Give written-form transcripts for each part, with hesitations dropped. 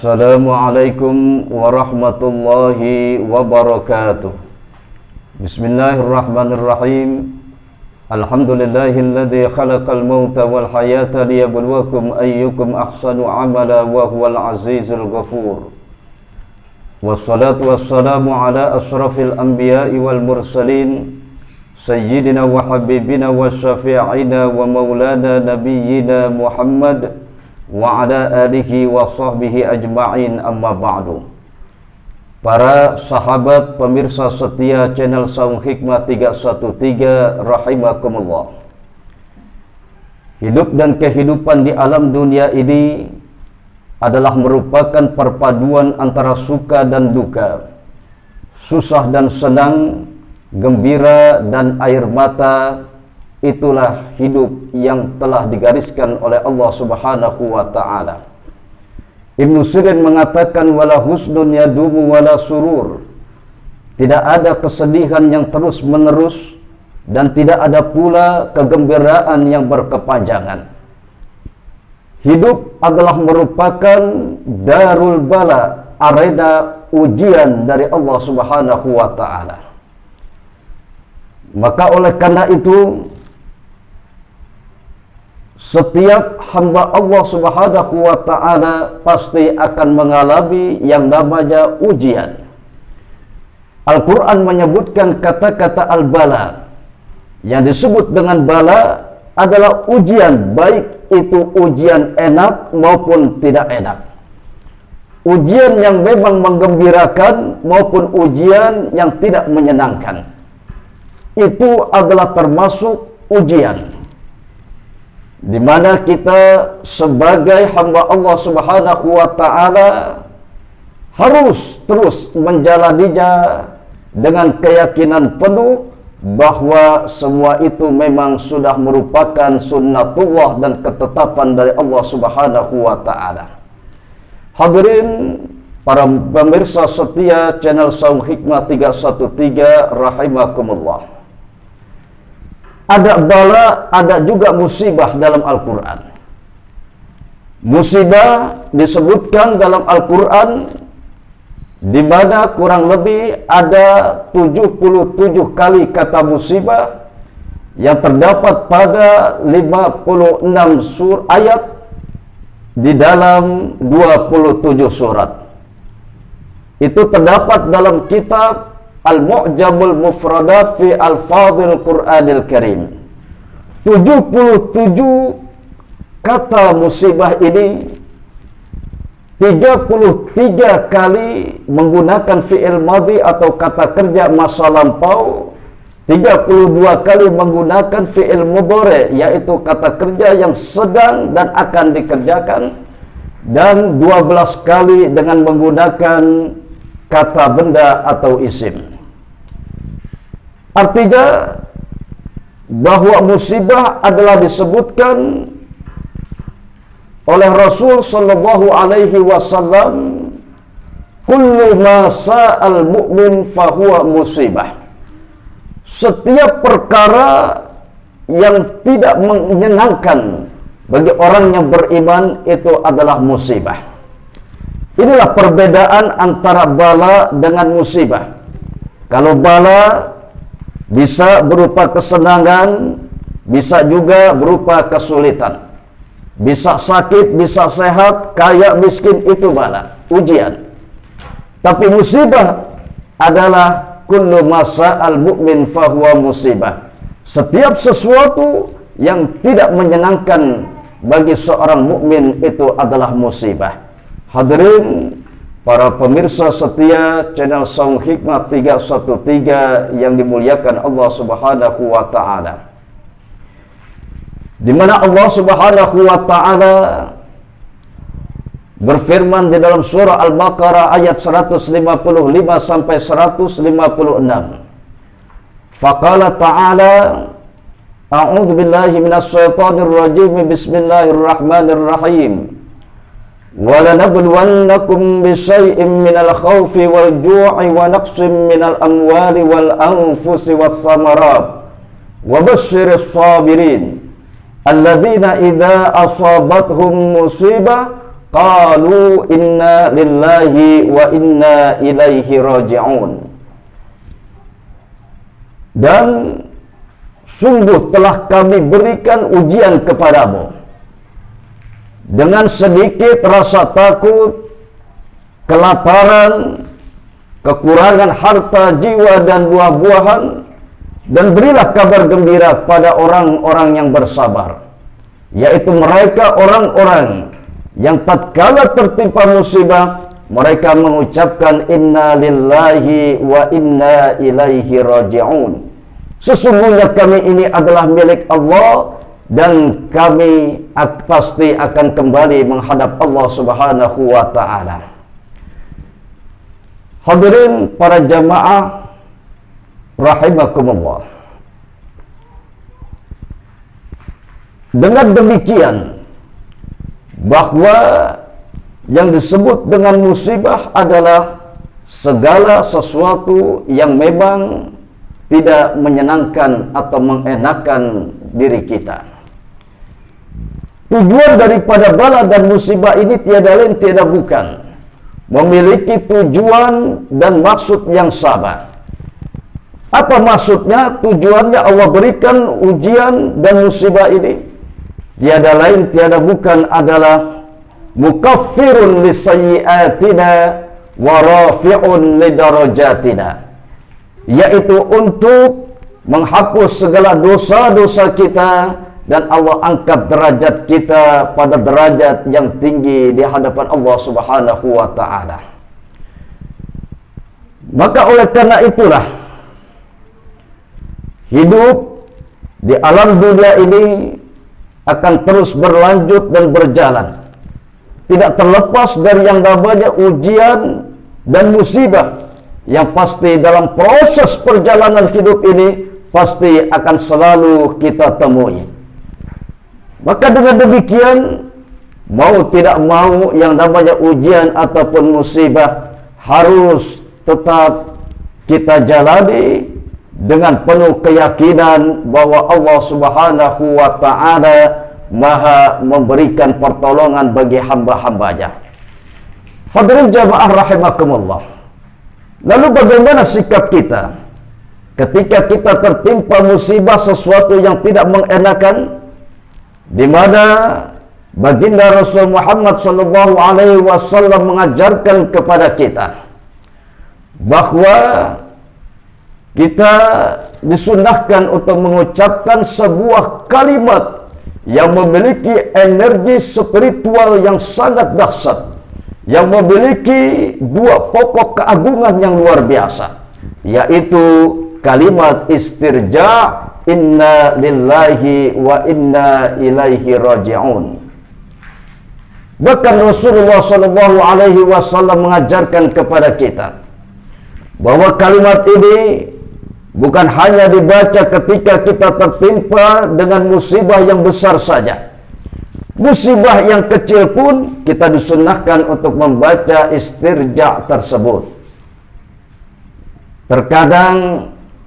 Assalamualaikum warahmatullahi wabarakatuh. Bismillahirrahmanirrahim. Alhamdulillahilladzi khalaqal mauta wal hayata liyabluwakum ayyukum ahsanu amala wa huwal azizul ghafur. Wassalatu wassalamu ala asrafil anbiya'i wal mursalin sayyidina wa habibina wa syafi'ina wa maulana nabiyyina Muhammad wa ala alihi wa sahbihi ajma'in, amma ba'du. Para sahabat pemirsa setia channel Saung Hikmah 313 rahimakumullah. Hidup dan kehidupan di alam dunia ini adalah merupakan perpaduan antara suka dan duka, susah dan senang, gembira dan air mata. Itulah hidup yang telah digariskan oleh Allah Subhanahu wa ta'ala. Ibnu Sirin mengatakan, wala husnun yadumu wala surur. Tidak ada kesedihan yang terus menerus dan tidak ada pula kegembiraan yang berkepanjangan. Hidup adalah merupakan darul bala, arena ujian dari Allah Subhanahu wa ta'ala. Maka oleh karena itu, setiap hamba Allah Subhanahu wa ta'ala pasti akan mengalami yang namanya ujian. Al-Quran menyebutkan kata-kata al-bala. Yang disebut dengan bala adalah ujian, baik itu ujian enak maupun tidak enak. Ujian yang memang menggembirakan maupun ujian yang tidak menyenangkan. Itu adalah termasuk ujian, di mana kita sebagai hamba Allah Subhanahu wa ta'ala harus terus menjalaninya dengan keyakinan penuh bahwa semua itu memang sudah merupakan sunnatullah dan ketetapan dari Allah Subhanahu wa ta'ala. Hadirin para pemirsa setia channel Saung Hikmah 313 rahimakumullah. Ada bala, ada juga musibah dalam Al-Quran. Musibah disebutkan dalam Al-Quran di mana kurang lebih ada 77 kali kata musibah yang terdapat pada 56 ayat di dalam 27 surat. Itu terdapat dalam kitab Al-Mu'jamul Mufradat fi Al-Fadhil Qur'anil Karim. 77 kata musibah ini 33 kali menggunakan fi'il madhi atau kata kerja masa lampau, 32 kali menggunakan fi'il mudhari yaitu kata kerja yang sedang dan akan dikerjakan, dan 12 kali dengan menggunakan kata benda atau isim. Artinya bahwa musibah adalah disebutkan oleh Rasul sallallahu alaihi wasallam, kullu ma sa'al mu'min fahuwa musibah. Setiap perkara yang tidak menyenangkan bagi orang yang beriman itu adalah musibah. Inilah perbedaan antara bala dengan musibah. Kalau bala bisa berupa kesenangan, bisa juga berupa kesulitan. Bisa sakit, bisa sehat, kaya, miskin, itu bala, ujian. Tapi musibah adalah kullu masa'al mu'min fahuwa musibah. Setiap sesuatu yang tidak menyenangkan bagi seorang mukmin itu adalah musibah. Hadirin para pemirsa setia channel Saung Hikmah 313 yang dimuliakan Allah Subhanahu wa ta'ala, di mana Allah Subhanahu wa ta'ala berfirman di dalam surah Al-Baqarah ayat 155 sampai 156. Faqala ta'ala, a'udzu billahi minasy syaithanir rajim, bismillahirrahmanirrahim. وَلَنَبْلُوَنَّكُمْ بِشَيْءٍ مِّنَ الْخَوْفِ وَالْجُوعِ وَنَقْصٍ مِّنَ الْأَمْوَالِ وَالْأَنفُسِ وَالثَّمَرَاتِ وَبَشِّرِ الصَّابِرِينَ الَّذِينَ إِذَا أَصَابَتْهُمْ مُصِيبَةٌ qalu inna lillahi wa inna ilaihi raji'un. Dan sungguh telah kami berikan ujian kepadamu dengan sedikit rasa takut, kelaparan, kekurangan harta, jiwa dan buah-buahan, dan berilah kabar gembira pada orang-orang yang bersabar, yaitu mereka orang-orang yang tatkala tertimpa musibah mereka mengucapkan inna lillahi wa inna ilaihi raji'un. Sesungguhnya kami ini adalah milik Allah dan kami pasti akan kembali menghadap Allah Subhanahu wa ta'ala. Hadirin para jamaah rahimakumullah. Dengan demikian, bahwa yang disebut dengan musibah adalah segala sesuatu yang memang tidak menyenangkan atau mengenakan diri kita. Tujuan daripada bala dan musibah ini tiada lain tiada bukan memiliki tujuan dan maksud yang sama. Apa maksudnya? Tujuannya Allah berikan ujian dan musibah ini tiada lain tiada bukan adalah mukaffirun lisayyiatina wa rafi'un lidarajatina, yaitu untuk menghapus segala dosa-dosa kita dan Allah angkat derajat kita pada derajat yang tinggi di hadapan Allah Subhanahu wa ta'ala. Maka oleh karena itulah hidup di alam dunia ini akan terus berlanjut dan berjalan, tidak terlepas dari yang namanya ujian dan musibah yang pasti dalam proses perjalanan hidup ini pasti akan selalu kita temui. Maka dengan demikian, mau tidak mau yang namanya ujian ataupun musibah harus tetap kita jalani dengan penuh keyakinan bahwa Allah Subhanahu wa ta'ala Maha memberikan pertolongan bagi hamba-hambanya. Hadirin jamaah rahimakumullah. Lalu bagaimana sikap kita ketika kita tertimpa musibah sesuatu yang tidak mengenakan, di mana baginda Rasul Muhammad sallallahu alaihi wasallam mengajarkan kepada kita bahwa kita disunahkan untuk mengucapkan sebuah kalimat yang memiliki energi spiritual yang sangat dahsyat, yang memiliki dua pokok keagungan yang luar biasa, yaitu kalimat istirja, inna lillahi wa inna ilaihi raji'un. Bahkan Rasulullah sallallahu alaihi wasallam mengajarkan kepada kita bahwa kalimat ini bukan hanya dibaca ketika kita tertimpa dengan musibah yang besar saja. Musibah yang kecil pun kita disunahkan untuk membaca istirja tersebut. Terkadang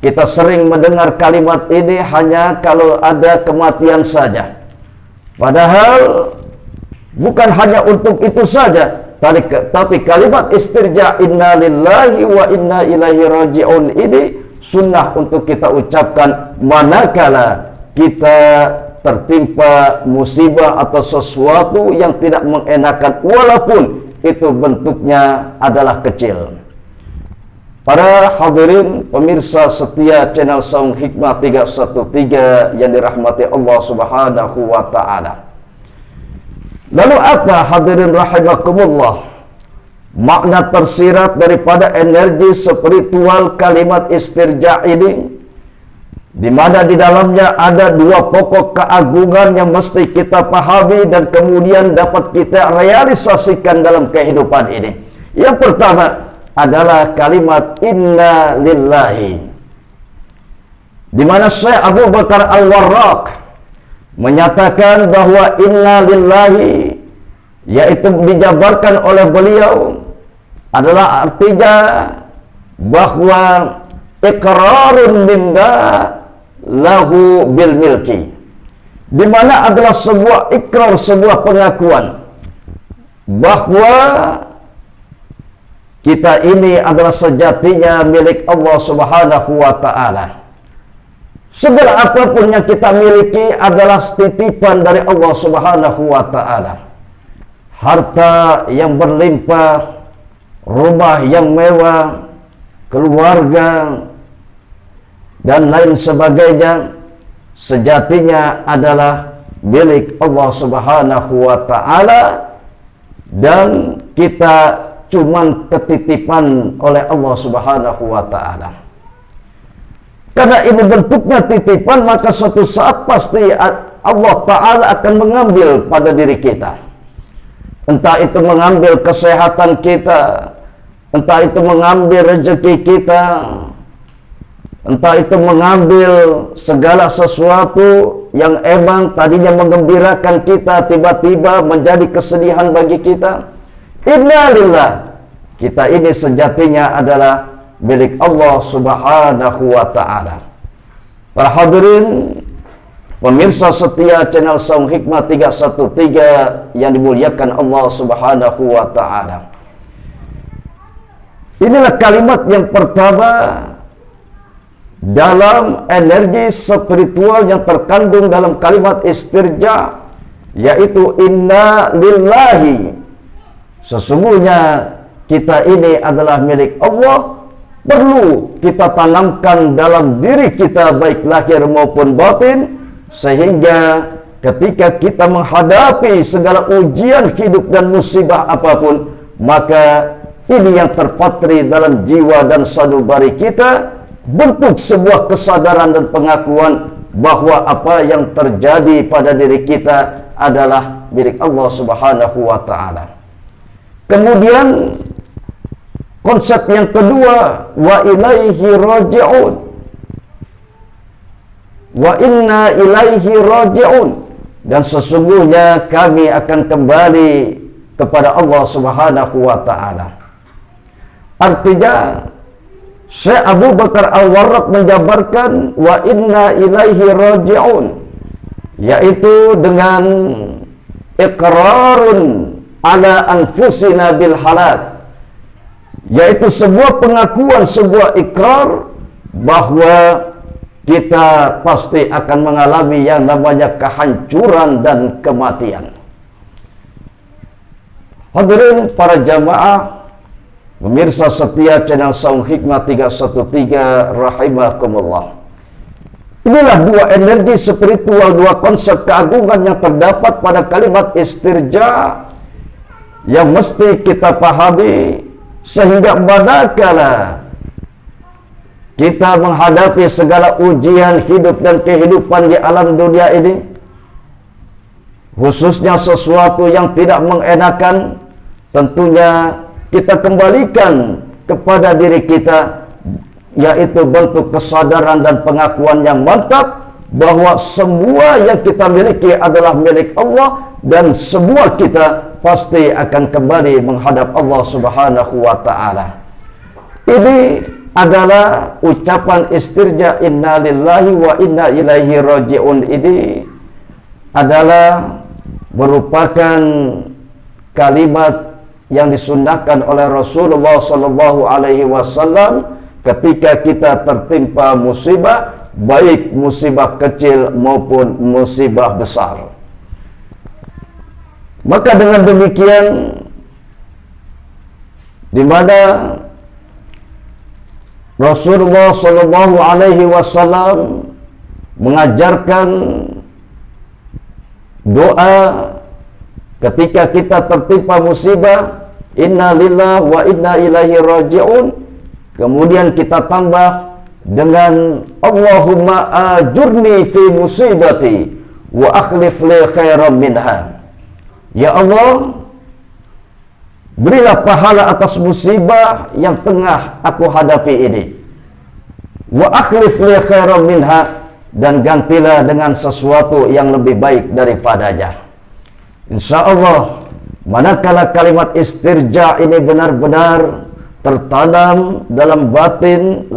kita sering mendengar kalimat ini hanya kalau ada kematian saja. Padahal bukan hanya untuk itu saja. Tapi kalimat istirja inna lillahi wa inna ilaihi raji'un ini sunnah untuk kita ucapkan manakala kita tertimpa musibah atau sesuatu yang tidak mengenakan, walaupun itu bentuknya adalah kecil. Para hadirin pemirsa setia channel Saung Hikmah 313 yang dirahmati Allah Subhanahu wa ta'ala. Lalu apa hadirin rahimakumullah makna tersirat daripada energi spiritual kalimat istirja ini, di mana di dalamnya ada dua pokok keagungan yang mesti kita pahami dan kemudian dapat kita realisasikan dalam kehidupan ini. Yang pertama adalah kalimat inna lillahi, di mana Syekh Abu Bakar Al-Warraq menyatakan bahwa inna lillahi, yaitu dijabarkan oleh beliau, adalah artinya bahwa iqrarun minna lahu bil milki, di mana adalah sebuah ikrar, sebuah pengakuan bahwa kita ini adalah sejatinya milik Allah Subhanahu wa ta'ala. Segala apapun yang kita miliki adalah titipan dari Allah Subhanahu wa ta'ala. Harta yang berlimpah, rumah yang mewah, keluarga, dan lain sebagainya, sejatinya adalah milik Allah Subhanahu wa ta'ala, dan kita cuman ketitipan oleh Allah Subhanahu wa ta'ala. Karena ini bentuknya titipan, maka suatu saat pasti Allah Ta'ala akan mengambil pada diri kita. Entah itu mengambil kesehatan kita, entah itu mengambil rezeki kita, entah itu mengambil segala sesuatu yang emang tadinya menggembirakan kita, tiba-tiba menjadi kesedihan bagi kita. Innalillah, kita ini sejatinya adalah milik Allah Subhanahu wa ta'ala. Para hadirin pemirsa setia channel Saung Hikmah 313 yang dimuliakan Allah Subhanahu wa ta'ala, inilah kalimat yang pertama dalam energi spiritual yang terkandung dalam kalimat istirja, yaitu inna lillahi. Sesungguhnya kita ini adalah milik Allah. Perlu kita tanamkan dalam diri kita baik lahir maupun batin, sehingga ketika kita menghadapi segala ujian hidup dan musibah apapun, maka ini yang terpatri dalam jiwa dan sanubari kita, bentuk sebuah kesadaran dan pengakuan bahwa apa yang terjadi pada diri kita adalah milik Allah Subhanahu wa ta'ala. Kemudian konsep yang kedua, wa ilaihi raji'un. Wa inna ilaihi raji'un. Dan sesungguhnya kami akan kembali kepada Allah Subhanahu wa ta'ala. Artinya Syekh Abu Bakar Al-Warraq menjabarkan wa inna ilaihi raji'un, yaitu dengan iqrarun ala anfusina bil halak, yaitu sebuah pengakuan, sebuah ikrar bahwa kita pasti akan mengalami yang namanya kehancuran dan kematian. Hadirin para jamaah pemirsa setia channel Saung Hikmah 313 rahimakumullah. Inilah dua energi spiritual, dua konsep keagungan yang terdapat pada kalimat istirja yang mesti kita pahami, sehingga manakala kita menghadapi segala ujian hidup dan kehidupan di alam dunia ini, khususnya sesuatu yang tidak mengenakan, tentunya kita kembalikan kepada diri kita, yaitu bentuk kesadaran dan pengakuan yang mantap bahwa semua yang kita miliki adalah milik Allah, dan semua kita pasti akan kembali menghadap Allah Subhanahu wa ta'ala. Ini adalah ucapan istirja inna lillahi wa inna ilaihi raji'un. Ini adalah merupakan kalimat yang disunnahkan oleh Rasulullah sallallahu alaihi wasallam ketika kita tertimpa musibah, baik musibah kecil maupun musibah besar. Maka dengan demikian, di mana Rasulullah sallallahu alaihi wasallam mengajarkan doa ketika kita tertimpa musibah, inna lillahi wa inna ilaihi raji'un. Kemudian kita tambah dengan Allahumma ajurni fi musibati wa akhlif li khairan minha. Ya Allah, berilah pahala atas musibah yang tengah aku hadapi ini. Wa akhlif li khairan minha, dan gantilah dengan sesuatu yang lebih baik daripadanya. Insya Allah, manakala kalimat istirja ini benar-benar tertanam dalam batin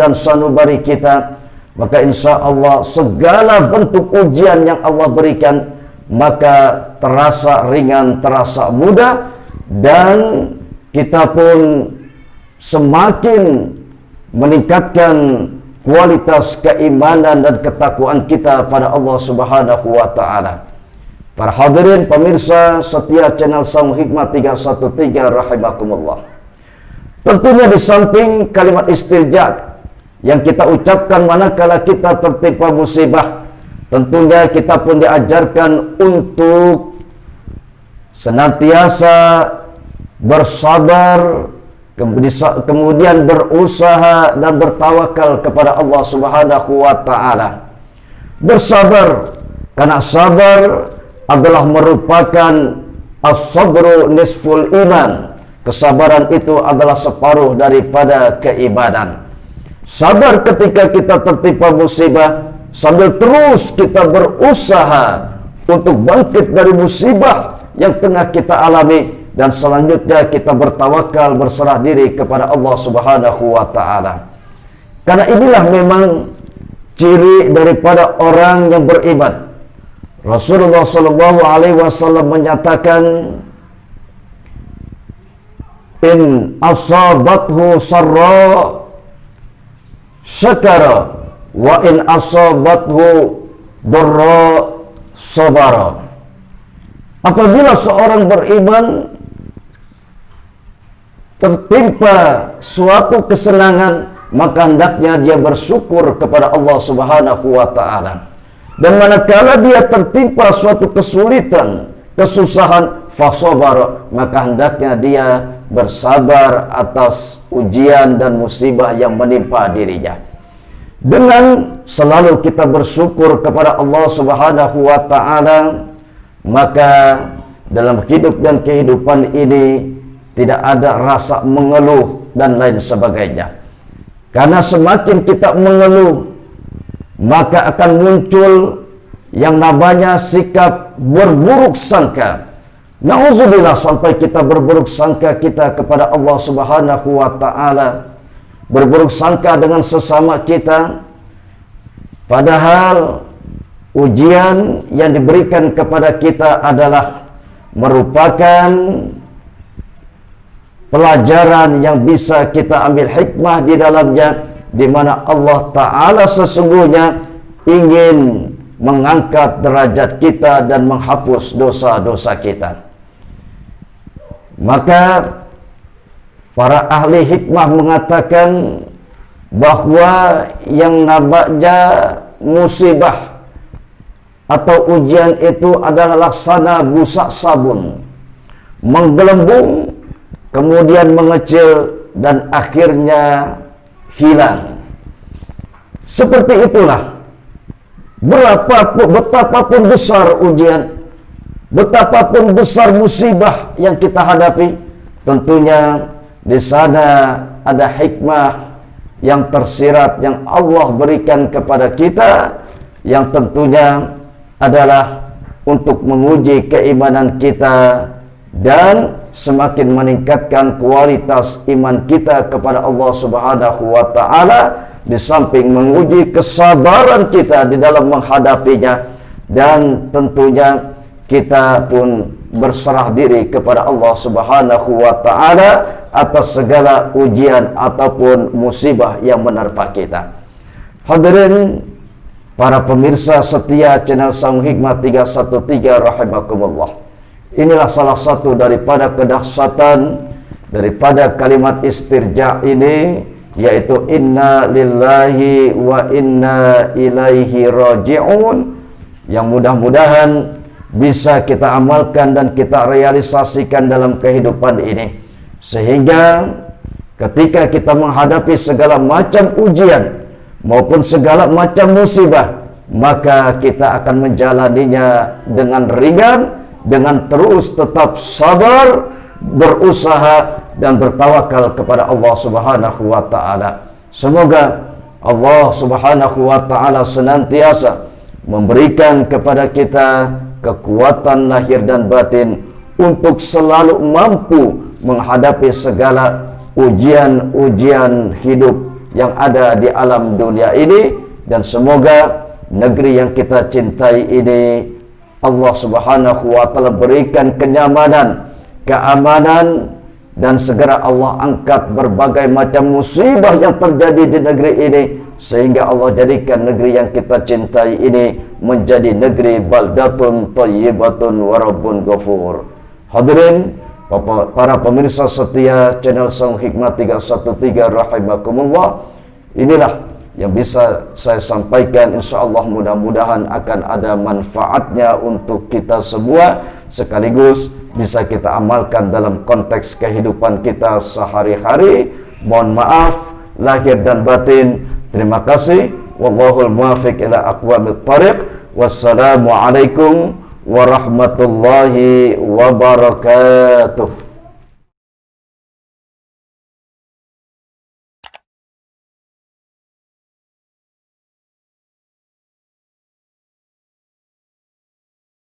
dan sanubari kita, maka insya Allah segala bentuk ujian yang Allah berikan maka terasa ringan, terasa mudah, dan kita pun semakin meningkatkan kualitas keimanan dan ketakwaan kita pada Allah Subhanahu wa taala. Para hadirin pemirsa setia channel Sang Hikmah 313 rahimakumullah. Tentunya di samping kalimat istirja yang kita ucapkan manakala kita tertimpa musibah, tentunya kita pun diajarkan untuk senantiasa bersabar, kemudian berusaha dan bertawakal kepada Allah Subhanahu wa taala. Bersabar, karena sabar adalah merupakan as-sabru nisful iman. Kesabaran itu adalah separuh daripada keimanan. Sabar ketika kita tertimpa musibah, sambil terus kita berusaha untuk bangkit dari musibah yang tengah kita alami, dan selanjutnya kita bertawakal, berserah diri kepada Allah Subhanahu wa taala. Karena inilah memang ciri daripada orang yang beriman. Rasulullah sallallahu alaihi wasallam menyatakan, in asabathu sarra syakara wa in asabathu darra sabara. Apabila seorang beriman tertimpa suatu kesenangan, maka hendaknya dia bersyukur kepada Allah Subhanahu wa taala. Dan manakala dia tertimpa suatu kesulitan, kesusahan, fasabar, maka hendaknya dia bersabar atas ujian dan musibah yang menimpa dirinya. Dengan selalu kita bersyukur kepada Allah Subhanahu wa taala, maka dalam hidup dan kehidupan ini tidak ada rasa mengeluh dan lain sebagainya. Karena semakin kita mengeluh, maka akan muncul yang namanya sikap berburuk sangka. Nauzubillah, sampai kita berburuk sangka kita kepada Allah Subhanahu wa taala, berburuk sangka dengan sesama kita, padahal ujian yang diberikan kepada kita adalah merupakan pelajaran yang bisa kita ambil hikmah di dalamnya, di mana Allah Ta'ala sesungguhnya ingin mengangkat derajat kita dan menghapus dosa-dosa kita. Maka para ahli hikmah mengatakan bahwa yang namanya musibah atau ujian itu adalah laksana busak sabun, menggelembung, kemudian mengecil, dan akhirnya hilang. Seperti itulah, betapapun besar ujian, betapapun besar musibah yang kita hadapi, tentunya di sana ada hikmah yang tersirat yang Allah berikan kepada kita, yang tentunya adalah untuk menguji keimanan kita dan semakin meningkatkan kualitas iman kita kepada Allah Subhanahu wa taala, di samping menguji kesabaran kita di dalam menghadapinya, dan tentunya kita pun berserah diri kepada Allah Subhanahu wa taala atas segala ujian ataupun musibah yang menerpa kita. Hadirin para pemirsa setia channel Sang Hikmah 313 rahimakumullah. Inilah salah satu daripada kedahsyatan daripada kalimat istirja ini, yaitu inna lillahi wa inna ilaihi raji'un, yang mudah-mudahan bisa kita amalkan dan kita realisasikan dalam kehidupan ini, sehingga ketika kita menghadapi segala macam ujian maupun segala macam musibah, maka kita akan menjalaninya dengan ringan, dengan terus tetap sabar, berusaha dan bertawakal kepada Allah Subhanahu wa taala. Semoga Allah Subhanahu wa taala senantiasa memberikan kepada kita kekuatan lahir dan batin untuk selalu mampu menghadapi segala ujian-ujian hidup yang ada di alam dunia ini, dan semoga negeri yang kita cintai ini Allah Subhanahu wa taala berikan kenyamanan, keamanan, dan segera Allah angkat berbagai macam musibah yang terjadi di negeri ini, sehingga Allah jadikan negeri yang kita cintai ini menjadi negeri baldatun thayyibatun wa rabbun ghafur. Hadirin para pemirsa setia channel Song Hikmah 313 rahimakumullah, inilah yang bisa saya sampaikan. InsyaAllah mudah-mudahan akan ada manfaatnya untuk kita semua, sekaligus bisa kita amalkan dalam konteks kehidupan kita sehari-hari. Mohon maaf lahir dan batin. Terima kasih. Wallahul muwaffiq ila aqwamit thariq. Wassalamualaikum warahmatullahi wabarakatuh.